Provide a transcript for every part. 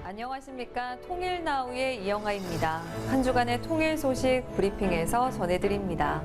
안녕하십니까. 통일나우의 이영아입니다. 한 주간의 통일 소식 브리핑에서 전해드립니다.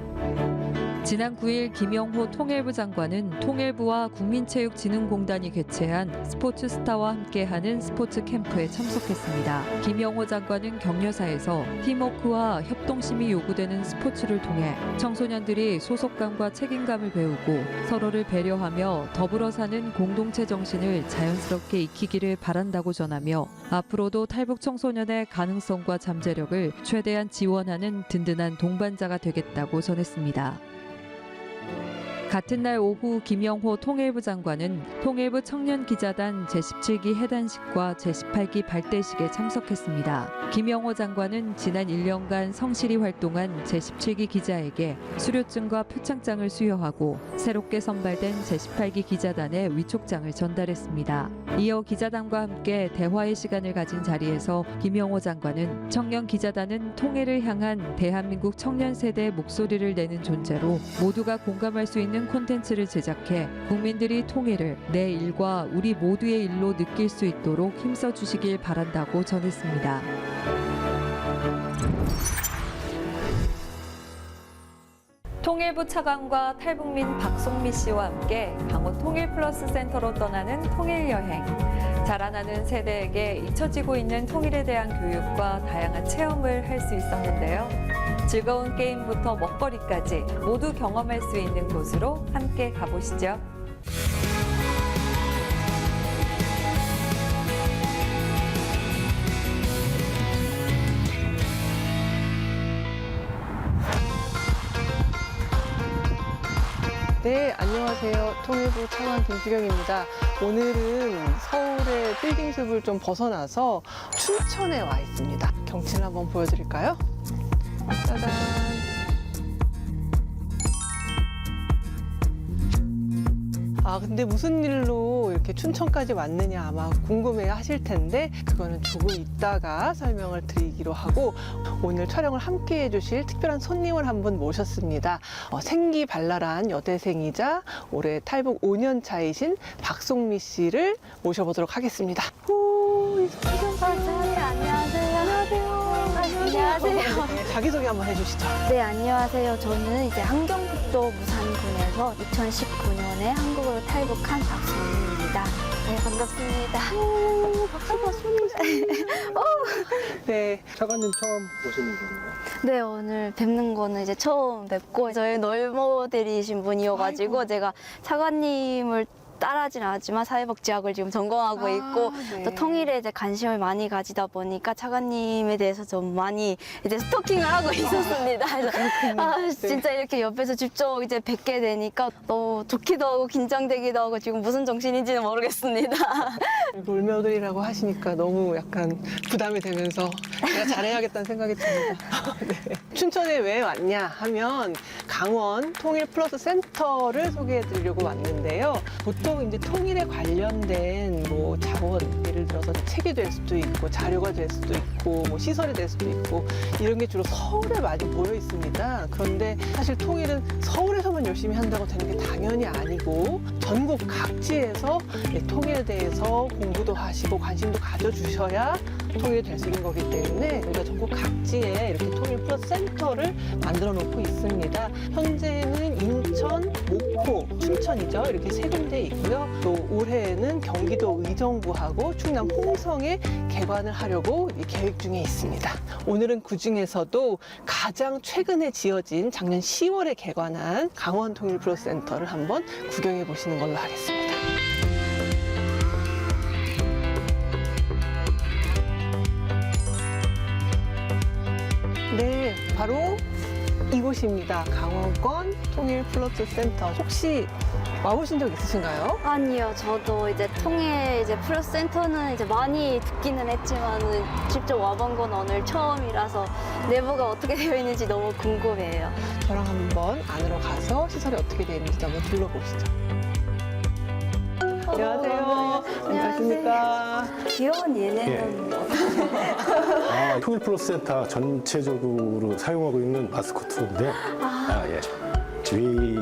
지난 9일 김영호 통일부 장관은 통일부와 국민체육진흥공단이 개최한 스포츠스타와 함께하는 스포츠 캠프에 참석했습니다. 김영호 장관은 격려사에서 팀워크와 협동심이 요구되는 스포츠를 통해 청소년들이 소속감과 책임감을 배우고 서로를 배려하며 더불어 사는 공동체 정신을 자연스럽게 익히기를 바란다고 전하며 앞으로도 탈북 청소년의 가능성과 잠재력을 최대한 지원하는 든든한 동반자가 되겠다고 전했습니다. 같은 날 오후 김영호 통일부 장관은 통일부 청년기자단 제17기 해단식과 제18기 발대식에 참석했습니다. 김영호 장관은 지난 1년간 성실히 활동한 제17기 기자에게 수료증과 표창장을 수여하고 새롭게 선발된 제18기 기자단의 위촉장을 전달했습니다. 이어 기자단과 함께 대화의 시간을 가진 자리에서 김영호 장관은 청년 기자단은 통일을 향한 대한민국 청년 세대의 목소리를 내는 존재로 모두가 공감할 수 있는 콘텐츠를 제작해 국민들이 통일을 내 일과 우리 모두의 일로 느낄 수 있도록 힘써 주시길 바란다고 전했습니다. 통일부 차관과 탈북민 박송미 씨와 함께 강원 통일플러스 센터로 떠나는 통일여행. 자라나는 세대에게 잊혀지고 있는 통일에 대한 교육과 다양한 체험을 할 수 있었는데요. 즐거운 게임부터 먹거리까지 모두 경험할 수 있는 곳으로 함께 가보시죠. 네, 안녕하세요. 통일부 차관 김수경입니다. 오늘은 서울의 빌딩숲을 좀 벗어나서 춘천에 와 있습니다. 경치를 한번 보여드릴까요? 짜잔! 근데 무슨 일로 이렇게 춘천까지 왔느냐 아마 궁금해 하실 텐데 그거는 조금 이따가 설명을 드리기로 하고 오늘 촬영을 함께 해주실 특별한 손님을 한 분 모셨습니다. 생기발랄한 여대생이자 올해 탈북 5년 차이신 박송미 씨를 모셔보도록 하겠습니다. 네, 안녕하세요. 안녕하세요. 자기소개 한번 해주시죠. 네, 안녕하세요. 저는 이제 함경북도 무산군에서 2019년에 한국으로 탈북한 박송미입니다. 네, 반갑습니다. 네. 차관님 처음 보시는 분이에요? 네, 오늘 뵙는 거는 이제 처음 뵙고 저희 널모델이신 분이어가지고 제가 차관님을 따라하진 않았지만 사회복지학을 지금 전공하고 있고 네. 또 통일에 이제 관심을 많이 가지다 보니까 차관님에 대해서 좀 많이 이제 스토킹을 하고 있었습니다. 그래서 진짜 이렇게 옆에서 직접 이제 뵙게 되니까 너무 좋기도 하고 긴장되기도 하고 지금 무슨 정신인지는 모르겠습니다. 롤모델이라고 하시니까 너무 약간 부담이 되면서 내가 잘해야겠다는 생각이 듭니다. 네. 춘천에 왜 왔냐 하면 강원 통일 플러스 센터를 소개해 드리려고 왔는데요. 보통 이제 통일에 관련된 뭐 자원, 예를 들어서 책이 될 수도 있고 자료가 될 수도 있고 뭐 시설이 될 수도 있고 이런 게 주로 서울에 많이 모여 있습니다. 그런데 사실 통일은 서울에서만 열심히 한다고 되는 게 당연히 아니고 전국 각지에서 통일에 대해서 공부도 하시고 관심도 가져주셔야 통일이 될 수 있는 거기 때문에 우리가 전국 각지에 이렇게 통일 플러스 센터를 만들어 놓고 있습니다. 현재는 인천, 목포, 춘천이죠. 이렇게 세 군데 있고요. 또 올해에는 경기도 의정부하고 충남 홍성에 개관을 하려고 계획 중에 있습니다. 오늘은 그 중에서도 가장 최근에 지어진 작년 10월에 개관한 강원 통일 플러스 센터를 한번 구경해 보시는 걸로 하겠습니다. 네, 바로 이곳입니다. 강원권 통일 플러스 센터. 혹시 와보신 적 있으신가요? 아니요, 저도 이제 통일 이제 플러스 센터는 이제 많이 듣기는 했지만은 직접 와본 건 오늘 처음이라서 내부가 어떻게 되어 있는지 너무 궁금해요. 저랑 한번 안으로 가서 시설이 어떻게 되어 있는지 한번 둘러보시죠. 안녕하세요. 안녕하십니까. 귀여운 얘네는 통일 플러스 센터 전체적으로 사용하고 있는 마스코트인데, 예. 저희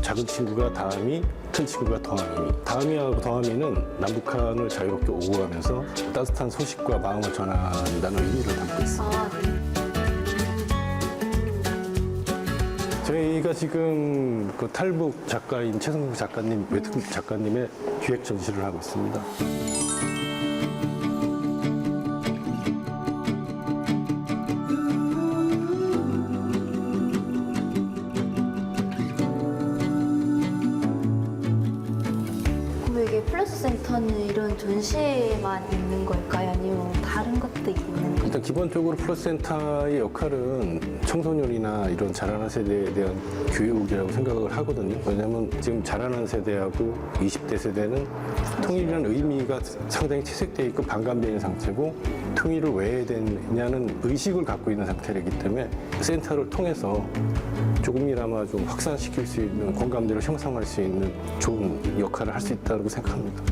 작은 친구가 다음이, 큰 친구가 더하미. 다음이하고 더하미는 남북한을 자유롭게 오고 가면서 따뜻한 소식과 마음을 전한다는 의미를 담고 있습니다. 아, 네. 저희가 지금 그 탈북 작가인 최성국 작가님, 외투 작가님의 기획 전시를 하고 있습니다. 그럼 이게 플러스 센터는 이런 전시만 있는 걸까요? 아니면 다른 것도 있는 걸까요? 일단 기본적으로 플러스센터의 역할은 청소년이나 이런 자라는 세대에 대한 교육이라고 생각을 하거든요. 왜냐하면 지금 자라는 세대하고 20대 세대는 통일이라는 의미가 상당히 채색되어 있고 반감되어 있는 상태고 통일을 왜 해야 되냐는 의식을 갖고 있는 상태이기 때문에 센터를 통해서 조금이나마 좀 확산시킬 수 있는 공감대를 형성할 수 있는 좋은 역할을 할 수 있다고 생각합니다.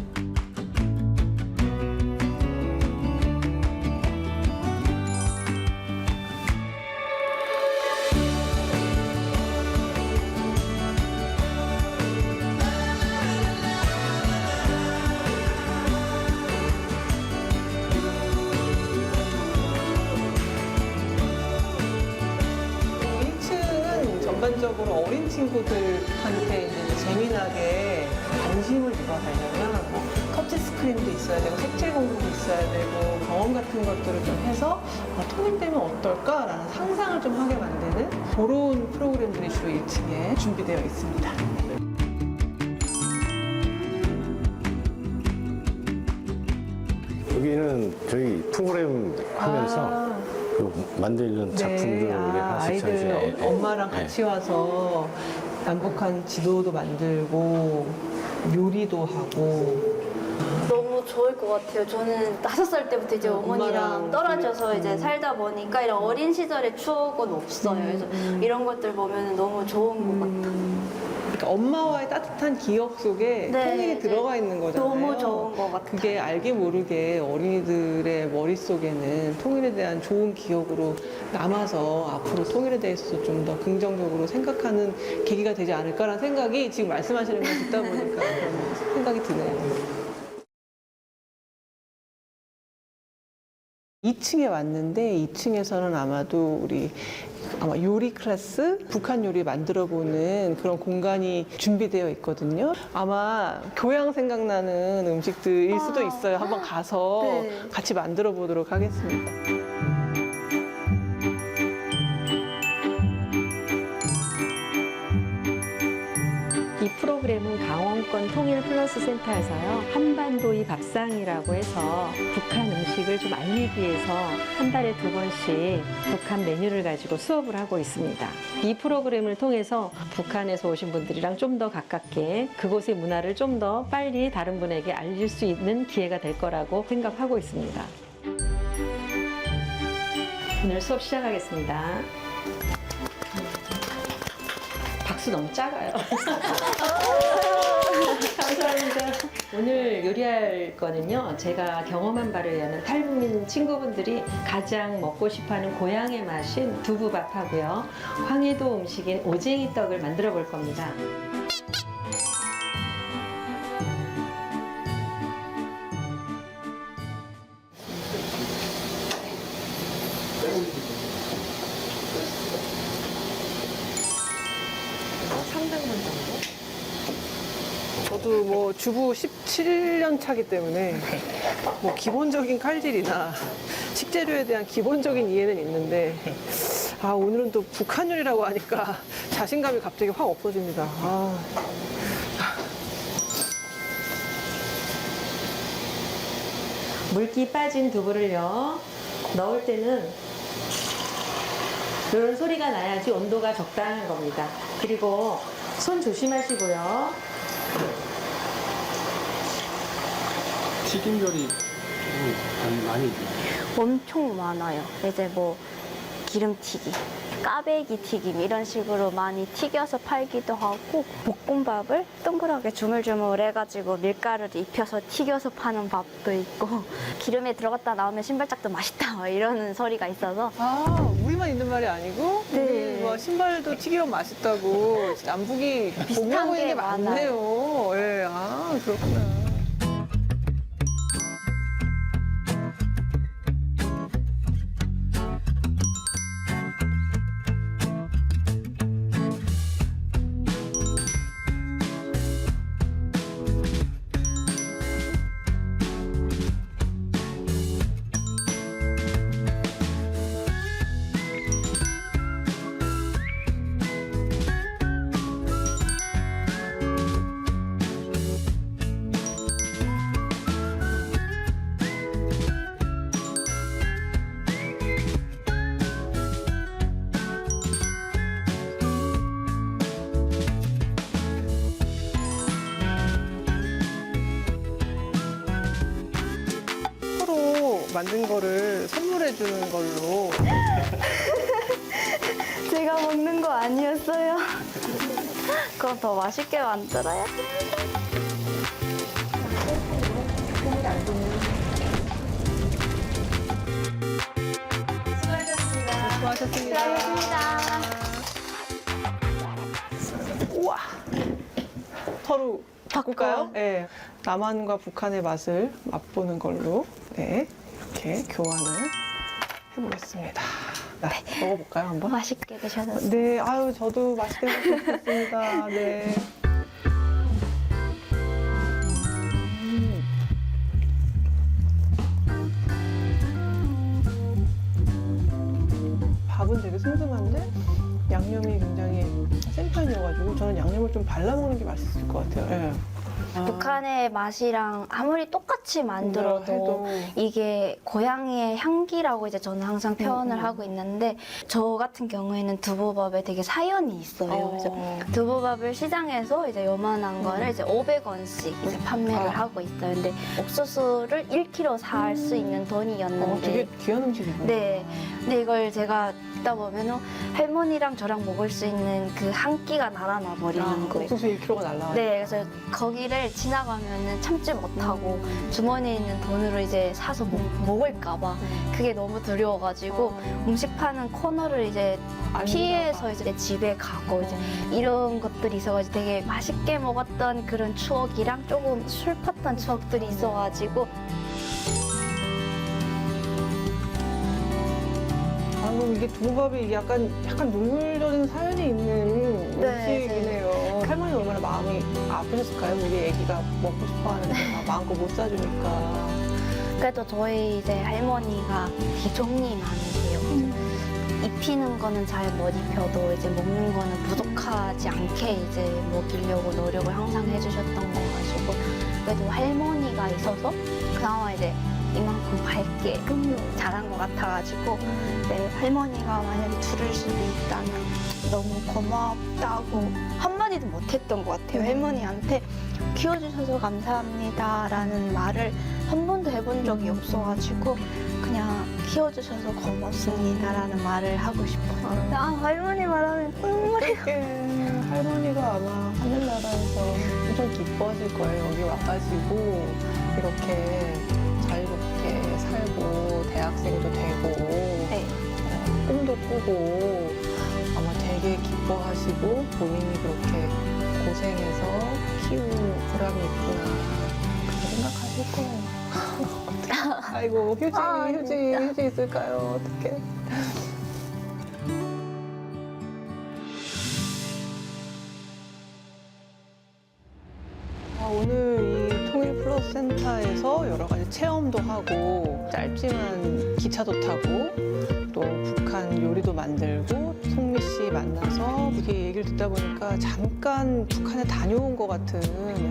전반적으로 어린 친구들한테 이제 재미나게 관심을 유발하려면 뭐 터치 스크린도 있어야 되고 색칠 공부도 있어야 되고 경험 같은 것들을 좀 해서 통일되면 어떨까라는 상상을 좀 하게 만드는 그런 프로그램들이 주로 1층에 준비되어 있습니다. 여기는 저희 프로그램 하면서 만들는 작품들을 하나씩 아이들 엄마랑 같이 와서 남북한 지도도 만들고 요리도 하고 너무 좋을 것 같아요. 저는 5살 때부터 이제 어머니랑 엄마랑 떨어져서 이제 살다 보니까 이런 어린 시절의 추억은 없어요. 그래서 이런 것들 보면 너무 좋은 것 같아요. 그러니까 엄마와의 따뜻한 기억 속에 네, 통일이 네. 들어가 있는 거잖아요. 너무 좋은 것 같아요. 그게 알게 모르게 어린이들의 머릿속에는 통일에 대한 좋은 기억으로 남아서 앞으로 통일에 대해서 좀 더 긍정적으로 생각하는 계기가 되지 않을까라는 생각이 지금 말씀하시는 걸 듣다 보니까 그런 생각이 드네요. 2층에 왔는데 2층에서는 아마도 아마 요리 클래스, 북한 요리 만들어 보는 그런 공간이 준비되어 있거든요. 아마 교양 생각나는 음식들일 수도 있어요. 한번 가서 네. 같이 만들어 보도록 하겠습니다. 이 프로그램은 강원권 통일 플러스 센터에서요, 한반도의 밥상이라고 해서 북한 음식을 좀 알리기 위해서 한 달에 2번씩 북한 메뉴를 가지고 수업을 하고 있습니다. 이 프로그램을 통해서 북한에서 오신 분들이랑 좀 더 가깝게 그곳의 문화를 좀 더 빨리 다른 분에게 알릴 수 있는 기회가 될 거라고 생각하고 있습니다. 오늘 수업 시작하겠습니다. 박수 너무 작아요. 감사합니다. 오늘 요리할 거는요, 제가 경험한 바를 의하면 탈북민 친구분들이 가장 먹고 싶어하는 고향의 맛인 두부밥하고요, 황해도 음식인 오징이 떡을 만들어 볼 겁니다. 저도 뭐 주부 17년 차기 때문에 뭐 기본적인 칼질이나 식재료에 대한 기본적인 이해는 있는데 오늘은 또 북한 요리라고 하니까 자신감이 갑자기 확 없어집니다. 물기 빠진 두부를요, 넣을 때는 이런 소리가 나야지 온도가 적당한 겁니다. 그리고 손 조심하시고요. 튀김 요리 많이 엄청 많아요. 이제 뭐 기름튀기, 까베기 튀김 이런 식으로 많이 튀겨서 팔기도 하고 볶음밥을 동그랗게 주물주물 해가지고 밀가루를 입혀서 튀겨서 파는 밥도 있고 기름에 들어갔다 나오면 신발짝도 맛있다 뭐 이러는 소리가 있어서 아, 우리만 있는 말이 아니고 네. 우리 뭐 신발도 튀기면 맛있다고 남북이 공유하고 있는 게 많아요. 많네요. 예, 아, 그렇구나. 서로 만든 거를 선물해 주는 걸로. 제가 먹는 거 아니었어요. 그럼 더 맛있게 만들어야 돼. 수고하셨습니다. 감사합니다. 우와. 서로 바꿀까요? 네. 남한과 북한의 맛을 맛보는 걸로 네, 이렇게 교환을 해보겠습니다. 네, 먹어볼까요, 한번? 맛있게 드셔서. 네, 아유, 저도 맛있게 먹겠습니다. 네. 밥은 되게 슴슴한데 양념이 굉장히 센 편이어가지고 저는 양념을 좀 발라 먹는 게 맛있을 것 같아요. 네. 북한의 맛이랑 아무리 똑같이 만들어도 해도 이게 고향의 향기라고 이제 저는 항상 표현을 하고 있는데 저 같은 경우에는 두부밥에 되게 사연이 있어요. 그래서 두부밥을 시장에서 이제 요만한 거를 이제 500원씩 이제 판매를 하고 있어요. 근데 옥수수를 1kg 살 수 있는 돈이었는데 되게 귀한 음식이네요. 네. 근데 이걸 제가 듣다 보면은 할머니랑 저랑 먹을 수 있는 그 한 끼가 날아나 버리는 거예요. 옥수수 1kg가 날라와요. 네, 그래서 거기를 지나가면은 참지 못하고 주머니에 있는 돈으로 이제 사서 먹을까봐 그게 너무 두려워가지고 음식 파는 코너를 이제 피해서 이제 집에 가고 이제 이런 것들이 있어가지고 되게 맛있게 먹었던 그런 추억이랑 조금 슬펐던 추억들이 있어가지고 아, 그럼 이게 두부밥이 약간 눈물 젖은 사연이 있는 네, 음식이네요. 할머니 얼마나 마음이 아프셨을까요? 우리 애기가 먹고 싶어 하는데 마음껏 못 사주니까. 그래도 저희 이제 할머니가 기종이 많으세요. 입히는 거는 잘 못 입혀도 이제 먹는 거는 부족하지 않게 이제 먹이려고 노력을 항상 해주셨던 거가지고 그래도 할머니가 있어서 그나마 이제 이만큼 밝게 자란 것 같아가지고 네, 할머니가 만약에 들을 수도 있다면 너무 고맙다고 한마디도 못했던 것 같아요. 할머니한테 키워주셔서 감사합니다라는 말을 한 번도 해본 적이 없어가지고 그냥 키워주셔서 고맙습니다라는 말을 하고 싶어요. 아, 할머니 말하면 눈물이 어떡해. 할머니가 아마 하늘나라에서 엄청 기뻐하실 거예요. 여기 와가지고 이렇게 자유롭게 살고 대학생도 되고 네. 꿈도 꾸고 아마 되게 기뻐하시고 본인이 그렇게 고생해서 키운 보람이 있구나 그렇게 생각하실 거예요. 아이고 휴지 있을까요? 어떡해. 오늘 이 통일 플러스 센터에서 여러 가지 체험도 하고 짧지만 기차도 타고 또 북한 요리도 만들고 송미 씨 만나서 이렇게 얘기를 듣다 보니까 잠깐 북한에 다녀온 것 같은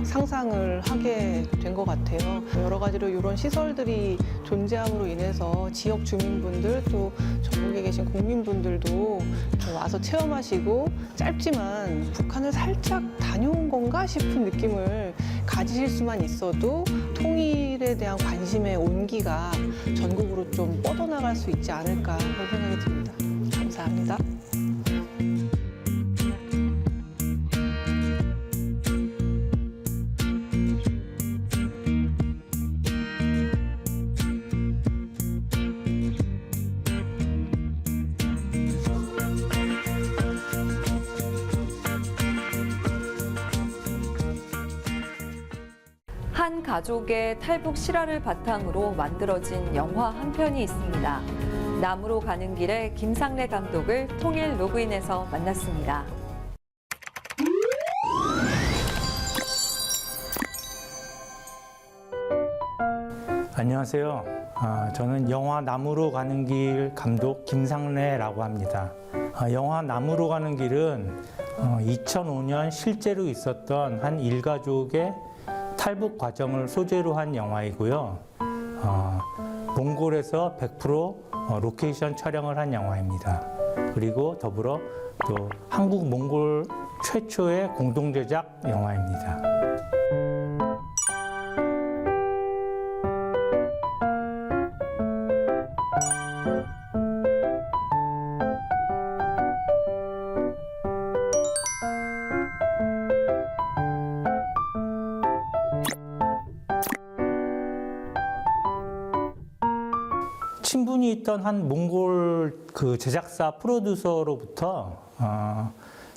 상상을 하게 된 것 같아요. 여러 가지로 이런 시설들이 존재함으로 인해서 지역 주민분들 또 전국에 계신 국민분들도 이렇게 와서 체험하시고 짧지만 북한을 살짝 다녀온 건가 싶은 느낌을 가지실 수만 있어도 통일에 대한 관심의 온기가 전국으로 좀 뻗어나갈 수 있지 않을까 그런 생각이 듭니다. 감사합니다. 감사합니다. 한 가족의 탈북 실화를 바탕으로 만들어진 영화 한 편이 있습니다. 남으로 가는 길에 김상래 감독을 통일 로그인에서 만났습니다. 안녕하세요. 저는 영화 남으로 가는 길 감독 김상래라고 합니다. 영화 남으로 가는 길은 2005년 실제로 있었던 한 일가족의 탈북 과정을 소재로 한 영화이고요. 몽골에서 100% 로케이션 촬영을 한 영화입니다. 그리고 더불어 또 한국 몽골 최초의 공동 제작 영화입니다. 친분이 있던 한 몽골 그 제작사 프로듀서로부터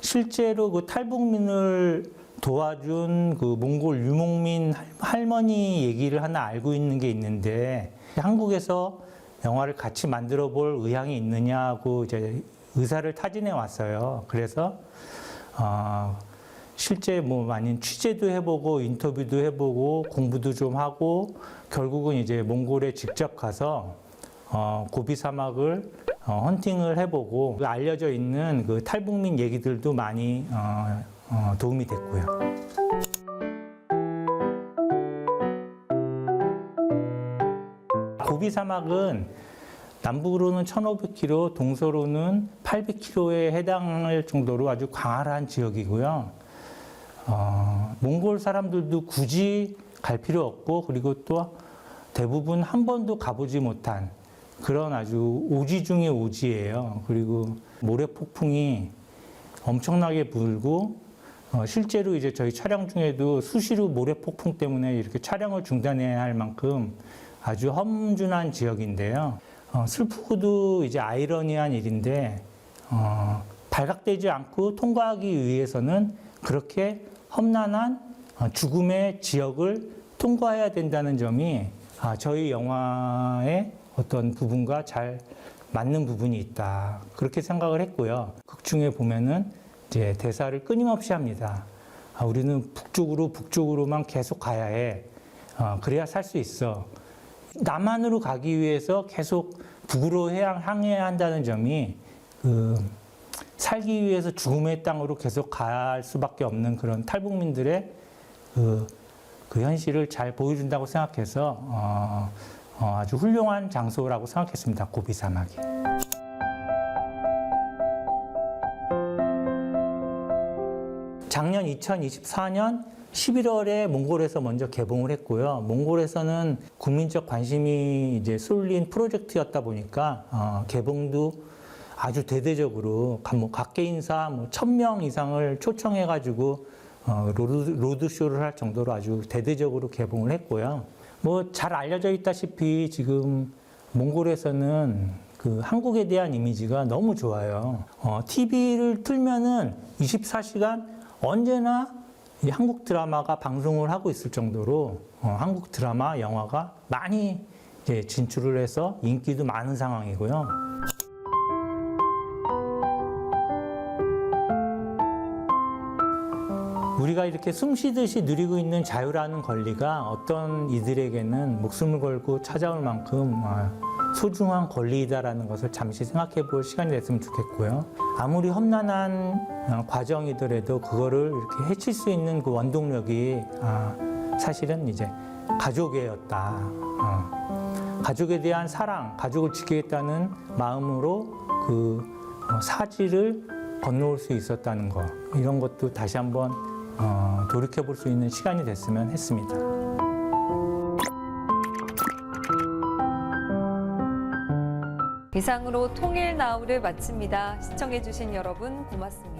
실제로 그 탈북민을 도와준 그 몽골 유목민 할머니 얘기를 하나 알고 있는 게 있는데, 한국에서 영화를 같이 만들어 볼 의향이 있느냐고 이제 의사를 타진해 왔어요. 그래서 실제 뭐 많이 취재도 해보고 인터뷰도 해보고 공부도 좀 하고 결국은 이제 몽골에 직접 가서 고비 사막을 헌팅을 해보고 알려져 있는 그 탈북민 얘기들도 많이 도움이 됐고요. 고비 사막은 남북으로는 1,500km, 동서로는 800km에 해당할 정도로 아주 광활한 지역이고요. 몽골 사람들도 굳이 갈 필요 없고, 그리고 또 대부분 한 번도 가보지 못한 그런 아주 오지 중의 오지예요. 그리고 모래 폭풍이 엄청나게 불고, 실제로 이제 저희 촬영 중에도 수시로 모래 폭풍 때문에 이렇게 촬영을 중단해야 할 만큼 아주 험준한 지역인데요. 슬프고도 이제 아이러니한 일인데, 발각되지 않고 통과하기 위해서는 그렇게 험난한 죽음의 지역을 통과해야 된다는 점이 저희 영화의 어떤 부분과 잘 맞는 부분이 있다, 그렇게 생각을 했고요. 극 중에 보면은 이제 대사를 끊임없이 합니다. 우리는 북쪽으로만 계속 가야 해. 그래야 살 수 있어. 남한으로 가기 위해서 계속 북으로 향해야 한다는 점이 살기 위해서 죽음의 땅으로 계속 갈 수밖에 없는 그런 탈북민들의 그 현실을 잘 보여준다고 생각해서 아주 훌륭한 장소라고 생각했습니다. 고비 사막이. 작년 2024년 11월에 몽골에서 먼저 개봉을 했고요. 몽골에서는 국민적 관심이 이제 쏠린 프로젝트였다 보니까 개봉도 아주 대대적으로 각계 인사 1,000명 이상을 초청해가지고 로드쇼를 할 정도로 아주 대대적으로 개봉을 했고요. 뭐 잘 알려져 있다시피 지금 몽골에서는 그 한국에 대한 이미지가 너무 좋아요. TV를 틀면은 24시간 언제나 이 한국 드라마가 방송을 하고 있을 정도로 한국 드라마, 영화가 많이 이제 진출을 해서 인기도 많은 상황이고요. 우리가 이렇게 숨 쉬듯이 누리고 있는 자유라는 권리가 어떤 이들에게는 목숨을 걸고 찾아올 만큼 소중한 권리이다라는 것을 잠시 생각해 볼 시간이 됐으면 좋겠고요. 아무리 험난한 과정이더라도 그거를 이렇게 해칠 수 있는 그 원동력이 사실은 이제 가족이었다. 가족에 대한 사랑, 가족을 지키겠다는 마음으로 그 사지를 건너올 수 있었다는 것, 이런 것도 다시 한번 돌이켜 볼 수 있는 시간이 됐으면 했습니다. 이상으로 통일 나우를 마칩니다. 시청해주신 여러분 고맙습니다.